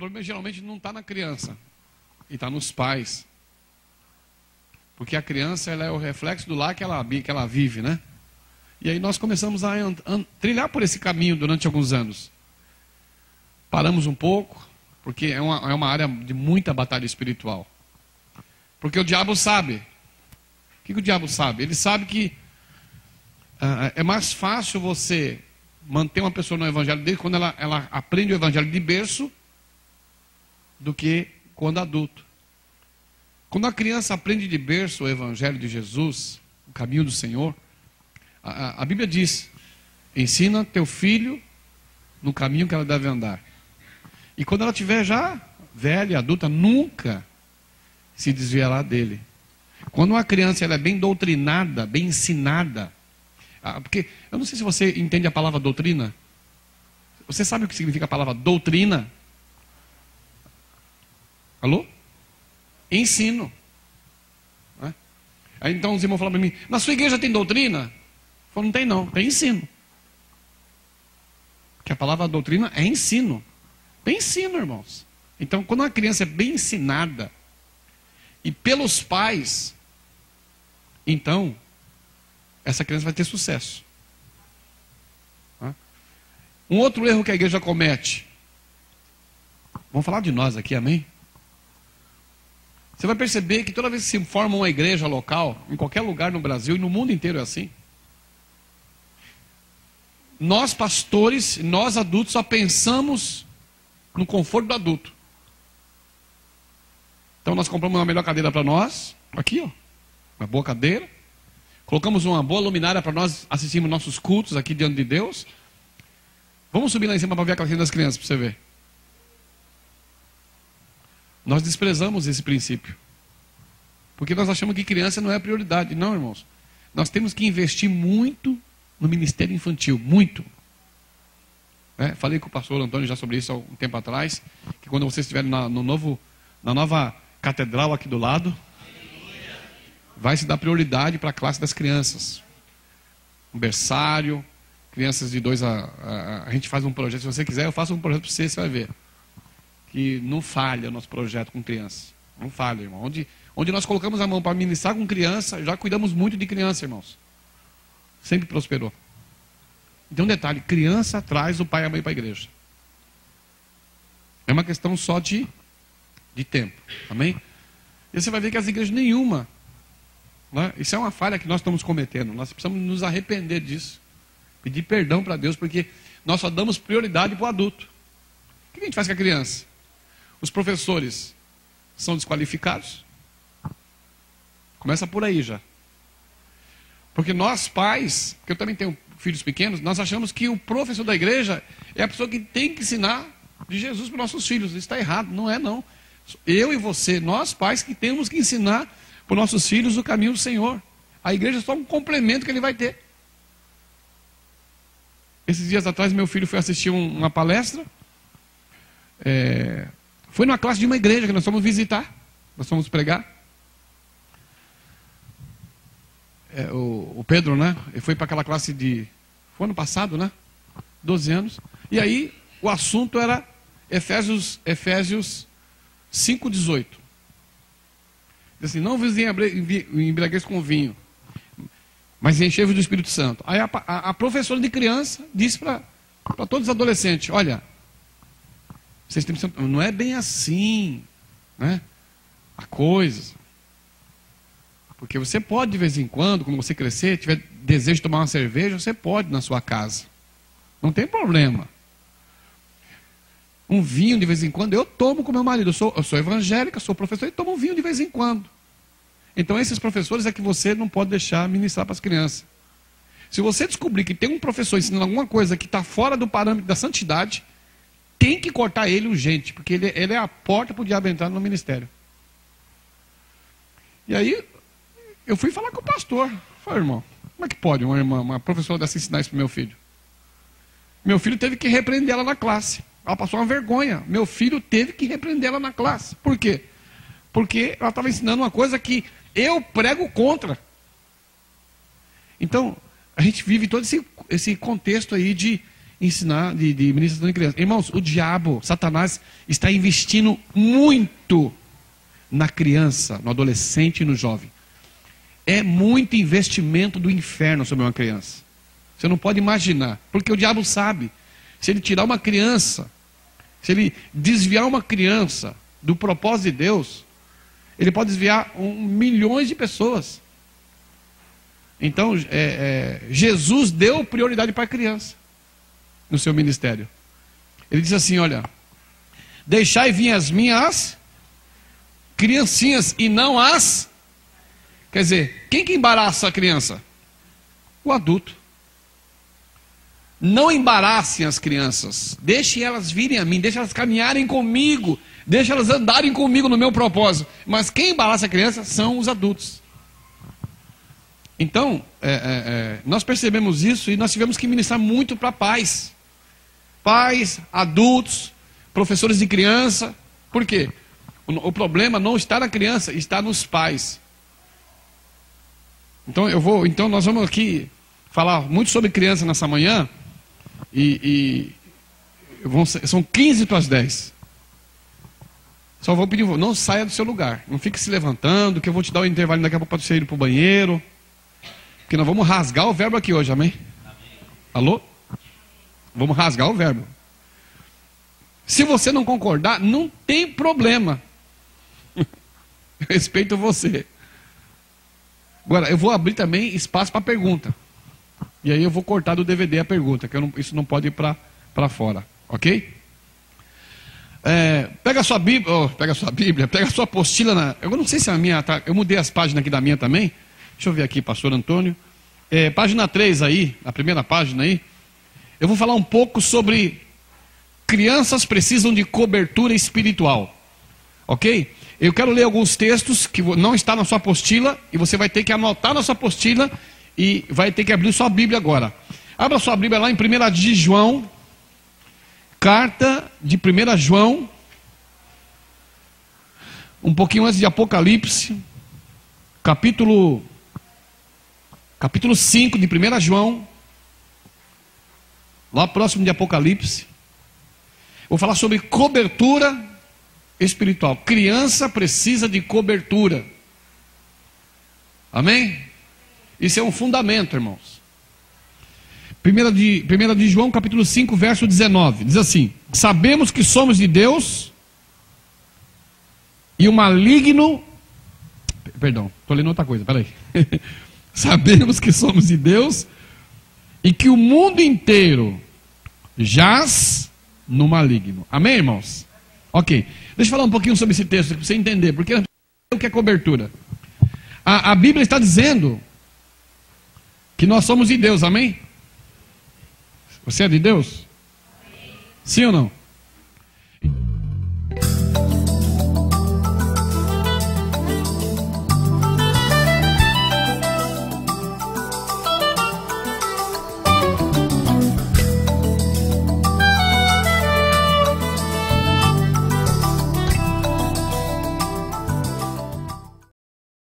problema geralmente não está na criança, e está nos pais. Porque a criança ela é o reflexo do lar que ela vive, né? E aí nós começamos a trilhar por esse caminho durante alguns anos. Paramos um pouco, porque é uma área de muita batalha espiritual. Porque o diabo sabe. O que o diabo sabe? Ele sabe que é mais fácil você manter uma pessoa no evangelho dele quando ela aprende o evangelho de berço do que quando adulto. Quando a criança aprende de berço o evangelho de Jesus, o caminho do Senhor, a Bíblia diz: ensina teu filho no caminho que ela deve andar. E quando ela estiver já velha, adulta, nunca se desviará dele. Quando uma criança ela é bem doutrinada, bem ensinada, porque eu não sei se você entende a palavra doutrina. Você sabe o que significa a palavra doutrina? Alô? Ensino. Aí então os irmãos falam para mim: na sua igreja tem doutrina? Eu falo: não tem não, tem ensino. Porque a palavra doutrina é ensino. Tem ensino, irmãos. Então quando uma criança é bem ensinada, e pelos pais, então essa criança vai ter sucesso. Um outro erro que a igreja comete. Vamos falar de nós aqui, amém? Você vai perceber que toda vez que se forma uma igreja local, em qualquer lugar no Brasil e no mundo inteiro é assim. Nós pastores, nós adultos só pensamos no conforto do adulto. Então nós compramos uma melhor cadeira para nós, aqui ó, uma boa cadeira. Colocamos uma boa luminária para nós assistirmos nossos cultos aqui diante de Deus. Vamos subir lá em cima para ver a classe das crianças, para você ver. Nós desprezamos esse princípio. Porque nós achamos que criança não é a prioridade. Não, irmãos. Nós temos que investir muito no ministério infantil. Muito. Falei com o pastor Antônio já sobre isso há um tempo atrás. Que quando vocês estiverem na nova catedral aqui do lado, vai se dar prioridade para a classe das crianças. Um berçário, crianças de 2 a gente faz um projeto. Se você quiser, eu faço um projeto para você vai ver. Que não falha o nosso projeto com criança. Não falha, irmão. Onde nós colocamos a mão para ministrar com criança, já cuidamos muito de criança, irmãos. Sempre prosperou. Então, um detalhe: criança traz o pai e a mãe para a igreja. É uma questão só de tempo. Amém? E você vai ver que as igrejas nenhuma, né? Isso é uma falha que nós estamos cometendo. Nós precisamos nos arrepender disso. Pedir perdão para Deus, porque nós só damos prioridade para o adulto. O que a gente faz com a criança? Os professores são desqualificados? Começa por aí já. Porque nós pais, porque eu também tenho filhos pequenos, nós achamos que o professor da igreja é a pessoa que tem que ensinar de Jesus para os nossos filhos. Isso está errado, não é não. Eu e você, nós pais que temos que ensinar para os nossos filhos o caminho do Senhor. A igreja é só um complemento que ele vai ter. Esses dias atrás meu filho foi assistir uma palestra. Foi numa classe de uma igreja que nós fomos visitar, nós fomos pregar. O Pedro, né? Ele foi para aquela classe foi ano passado, né? 12 anos. E aí o assunto era Efésios 5,18. Diz assim: não vos embriagueis com vinho, mas enchei-vos do Espírito Santo. Aí a professora de criança disse para todos os adolescentes: olha, vocês têm, não é bem assim, né? A coisa. Porque você pode de vez em quando você crescer, tiver desejo de tomar uma cerveja, você pode na sua casa. Não tem problema. Um vinho de vez em quando, eu tomo com meu marido. Eu sou evangélica, sou professor e tomo um vinho de vez em quando. Então esses professores é que você não pode deixar ministrar para as crianças. Se você descobrir que tem um professor ensinando alguma coisa que está fora do parâmetro da santidade, tem que cortar ele urgente, porque ele é a porta para o diabo entrar no ministério. E aí eu fui falar com o pastor. Falei: irmão, como é que pode uma professora dessa ensinar isso para o meu filho? Meu filho teve que repreender ela na classe. Ela passou uma vergonha. Meu filho teve que repreender ela na classe. Por quê? Porque ela estava ensinando uma coisa que eu prego contra. Então, a gente vive todo esse contexto aí de ensinar, de ministração de criança. Irmãos, o diabo, Satanás, está investindo muito na criança, no adolescente e no jovem. É muito investimento do inferno sobre uma criança. Você não pode imaginar, porque o diabo sabe, se ele tirar uma criança, se ele desviar uma criança do propósito de Deus, ele pode desviar milhões de pessoas. Então, Jesus deu prioridade para a criança no seu ministério. Ele disse assim, olha, deixai vir as minhas criancinhas e não as... Quer dizer, quem que embaraça a criança? O adulto. Não embaraçem as crianças, deixem elas virem a mim, deixem elas caminharem comigo, deixem elas andarem comigo no meu propósito. Mas quem embaraça a criança são os adultos. Então, nós percebemos isso e nós tivemos que ministrar muito para pais. Pais, adultos, professores de criança. Por quê? O problema não está na criança, está nos pais. Então nós vamos aqui falar muito sobre criança nessa manhã. São 15 para as 10. Só vou pedir, não saia do seu lugar. Não fique se levantando, que eu vou te dar um intervalo daqui a pouco para você ir para o banheiro. Porque nós vamos rasgar o verbo aqui hoje, amém? Alô? Vamos rasgar o verbo. Se você não concordar, não tem problema. Eu respeito você. Agora, eu vou abrir também espaço para pergunta. E aí eu vou cortar do DVD a pergunta, que isso não pode ir para fora. Ok? Pega a sua Bíblia, pega a sua apostila. Eu não sei se a minha... eu mudei as páginas aqui da minha também. Deixa eu ver aqui, pastor Antônio. Página 3 aí, a primeira página aí. Eu vou falar um pouco sobre crianças precisam de cobertura espiritual. Ok? Eu quero ler alguns textos que não está na sua apostila e você vai ter que anotar na sua apostila e vai ter que abrir sua Bíblia agora. Abra sua Bíblia lá em 1 de João, carta de 1 João, um pouquinho antes de Apocalipse, capítulo 5 de 1 João, lá próximo de Apocalipse. Vou falar sobre cobertura espiritual. Criança precisa de cobertura. Amém? Isso é um fundamento, irmãos. 1 de João, capítulo 5, verso 19. Diz assim: sabemos que somos de Deus e o maligno... Perdão, estou lendo outra coisa, peraí. Sabemos que somos de Deus e que o mundo inteiro jaz no maligno. Amém, irmãos? Ok. Deixa eu falar um pouquinho sobre esse texto, para você entender, porque o que é cobertura? A Bíblia está dizendo que nós somos de Deus, amém? Você é de Deus? Sim ou não?